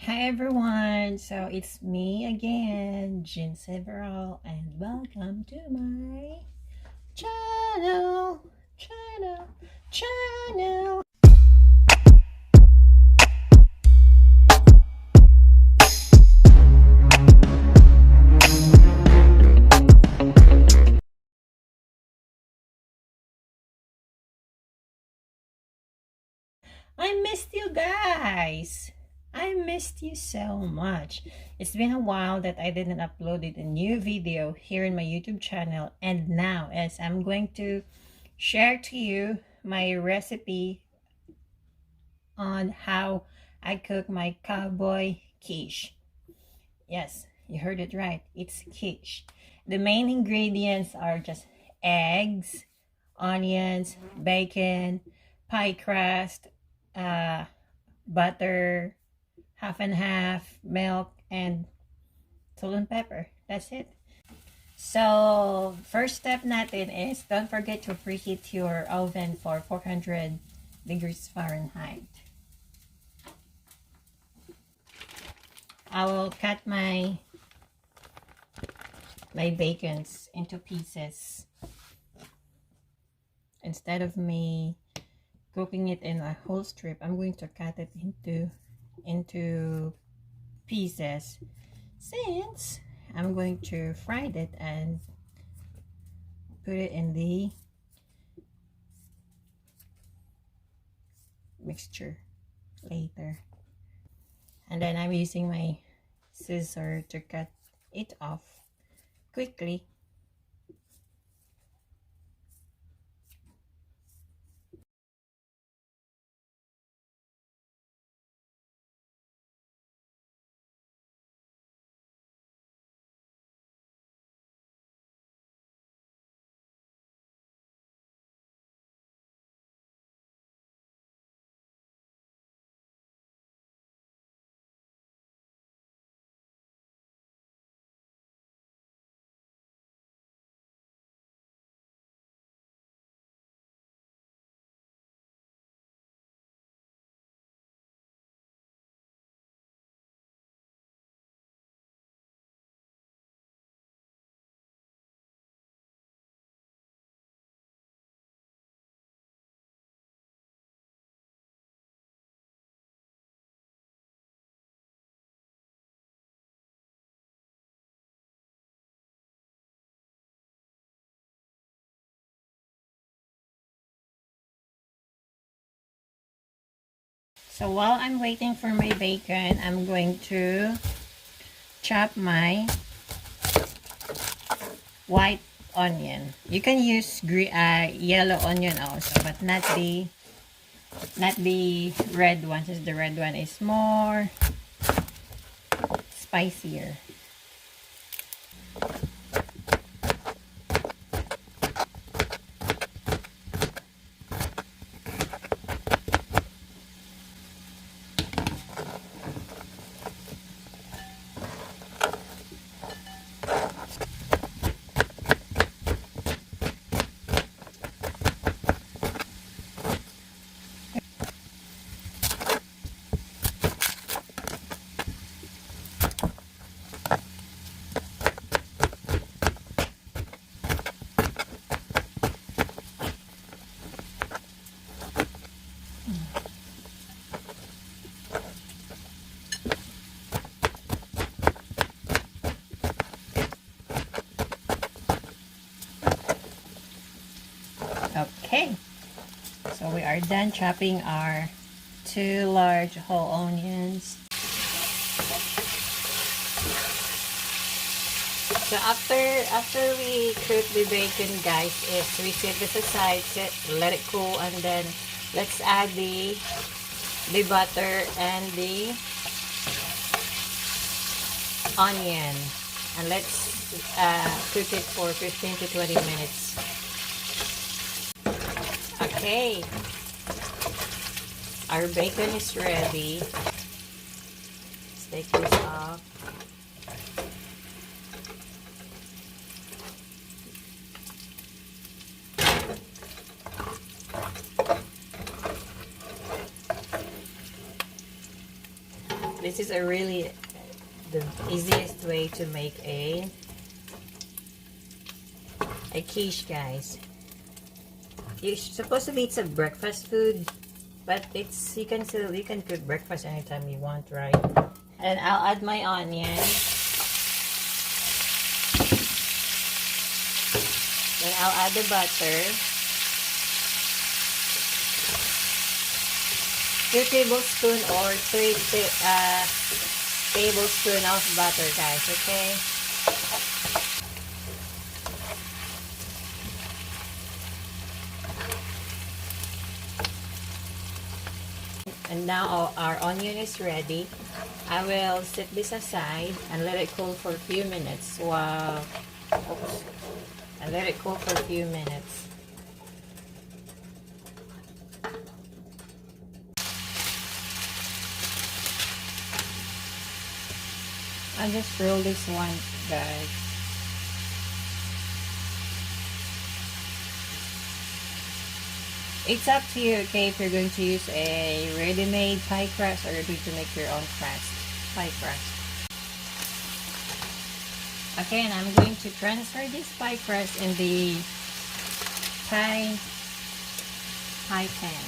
Hi everyone, so it's me again, Jeansy Veral, and welcome to my channel, channel. I missed you guys. I missed you so much. It's been a while that I didn't upload a new video here in my YouTube channel, and now as I'm going to share to you my recipe on how I cook my cowboy quiche. Yes, you heard it right. It's quiche. The main ingredients are just eggs, onions, bacon, pie crust, uh, butter, half and half, milk, and salt and pepper. That's it. So, first step natin is don't forget to preheat your oven for 400 degrees Fahrenheit. I will cut my bacons into pieces. Instead of me cooking it in a whole strip, I'm going to cut it into pieces, since I'm going to fry it and put it in the mixture later. And then I'm using my scissor to cut it off quickly. So while I'm waiting for my bacon, I'm going to chop my white onion. You can use yellow onion also, but not the red one, since the red one is more spicier. Okay, so we are done chopping our 2 large whole onions. So after we cook the bacon, guys, is we set this aside, let it cool, and then let's add the butter and the onion, and let's cook it for 15 to 20 minutes. Okay, our bacon is ready. Let's take this off. This is a really the easiest way to make a quiche, guys. It's supposed to be it's a breakfast food, but it's you can cook breakfast anytime you want, right? And I'll add my onion. Then I'll add the butter. 2 tablespoons or 3 tablespoons of butter, guys, okay? And now our onion is ready. I will set this aside and let it cool for a few minutes. Wow. Oops. And let it cool for a few minutes. I just roll this one, guys. It's up to you, okay, if you're going to use a ready-made pie crust or you're going to make your own pie crust. Okay, and I'm going to transfer this pie crust in the pie pan.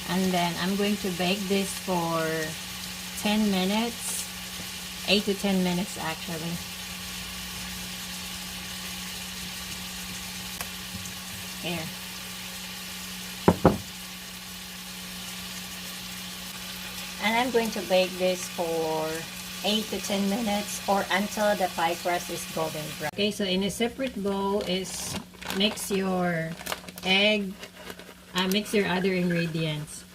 And then I'm going to bake this for 10 minutes, 8 to 10 minutes actually. Here. And I'm going to bake this for 8 to 10 minutes or until the pie crust is golden brown. Okay, so in a separate bowl is mix your egg, mix your other ingredients.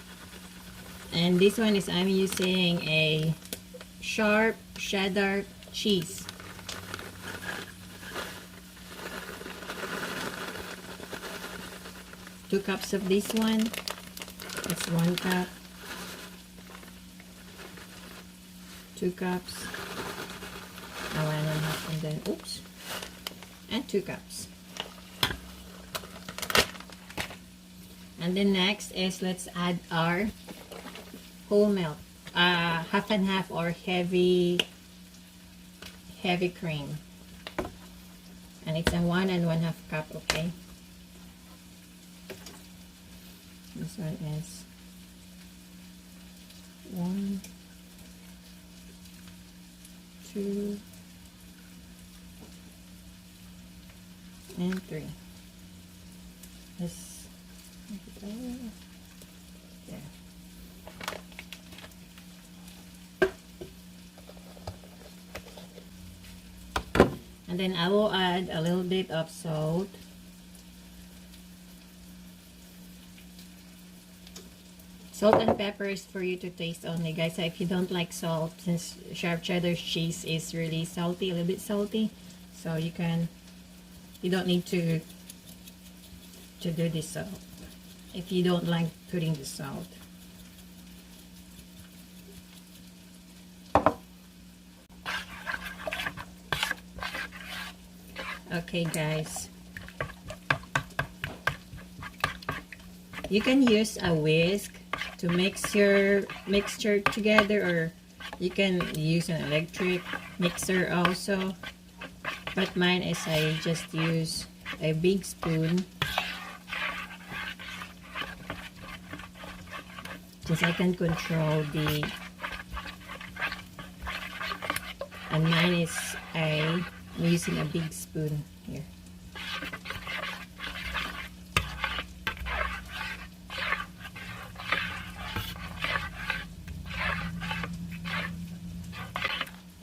And this one is I'm using a sharp cheddar cheese. Two cups of this one. That's 1 cup. 2 cups. 1.5 and then oops. And 2 cups. And then next is let's add our whole milk. Half and half or heavy cream. And it's a 1 1/2 cup, okay? This one is 1, 2, and 3. This there. And then I will add a little bit of salt. Salt and pepper is for you to taste only, guys. So if you don't like salt, since sharp cheddar cheese is really salty, a little bit salty, so you don't need to do this salt if you don't like putting the salt. Okay, guys. You can use a whisk to mix your mixture together, or you can use an electric mixer also. But mine is I just use a big spoon. Just I can control the, and mine is I'm using a big spoon here.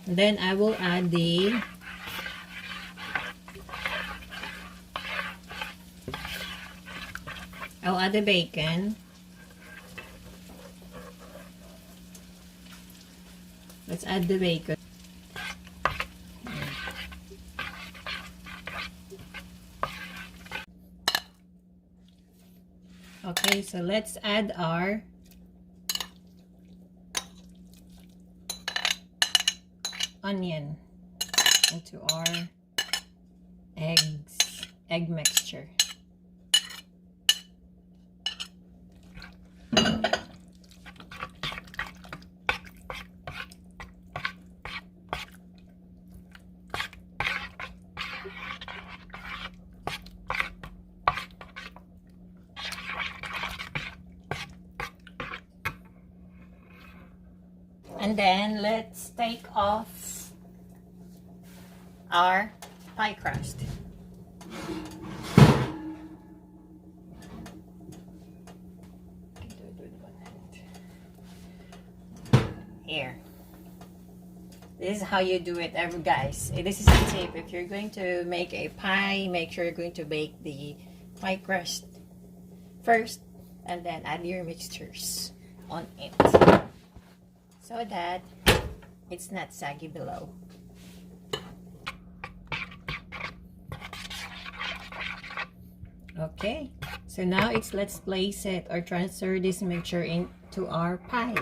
And then I will add the bacon. Let's add the bacon. Okay, so let's add our onion into our egg mixture. And then let's take off our pie crust. Here. This is how you do it, guys. This is a tip. If you're going to make a pie, make sure you're going to bake the pie crust first and then add your mixtures on it so that it's not saggy below. Okay, so now let's place it or transfer this mixture into our pie.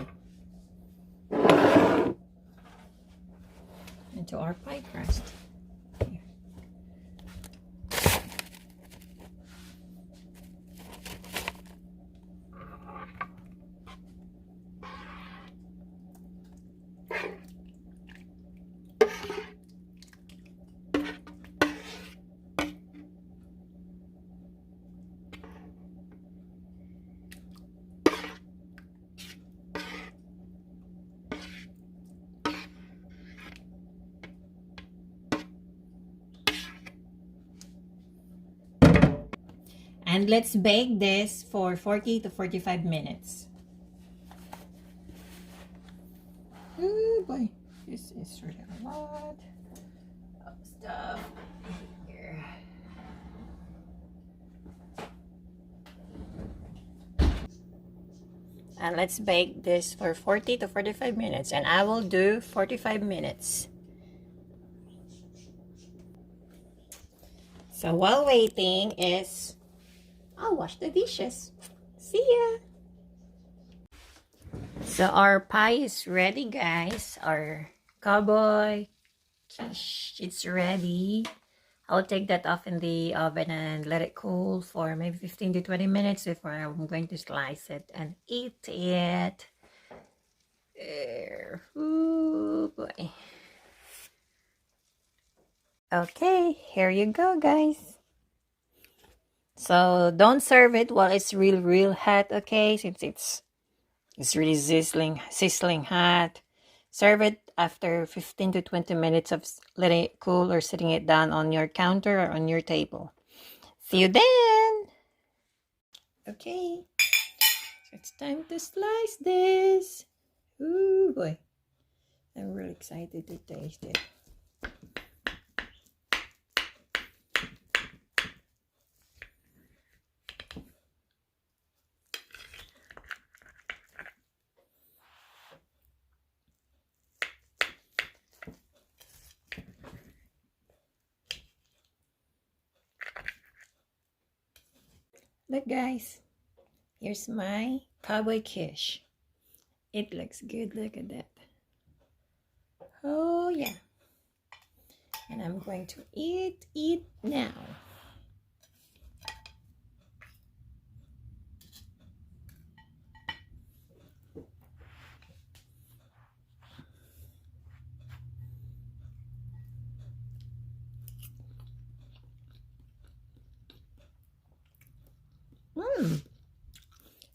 Into our pie crust. Here. And let's bake this for 40 to 45 minutes. Oh boy, this is really a lot of stuff here. And let's bake this for 40 to 45 minutes. And I will do 45 minutes. So while waiting I'll wash the dishes. See ya! So our pie is ready, guys. Our cowboy quiche, it's ready. I'll take that off in the oven and let it cool for maybe 15 to 20 minutes before I'm going to slice it and eat it. There. Ooh, boy. Okay, here you go, guys. So don't serve it while it's real hot, okay? Since it's really sizzling hot. Serve it after 15 to 20 minutes of letting it cool or sitting it down on your counter or on your table. See you then. Okay. So it's time to slice this. Ooh boy. I'm really excited to taste it. Look, guys, here's my cowboy quiche. It looks good. Look at that. Oh yeah. And I'm going to eat now.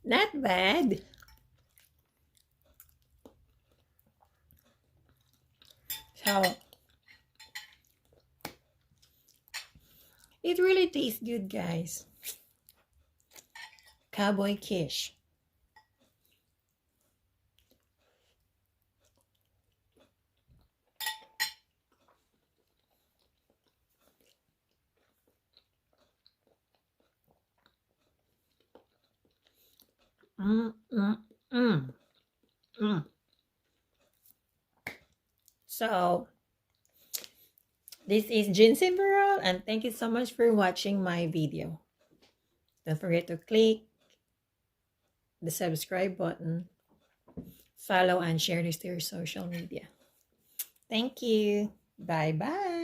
Not bad. So it really tastes good, guys. Cowboy quiche. So this is Jeansy Veral, and thank you so much for watching my video. Don't forget to click the subscribe button, follow and share this to your social media. Thank you. Bye bye.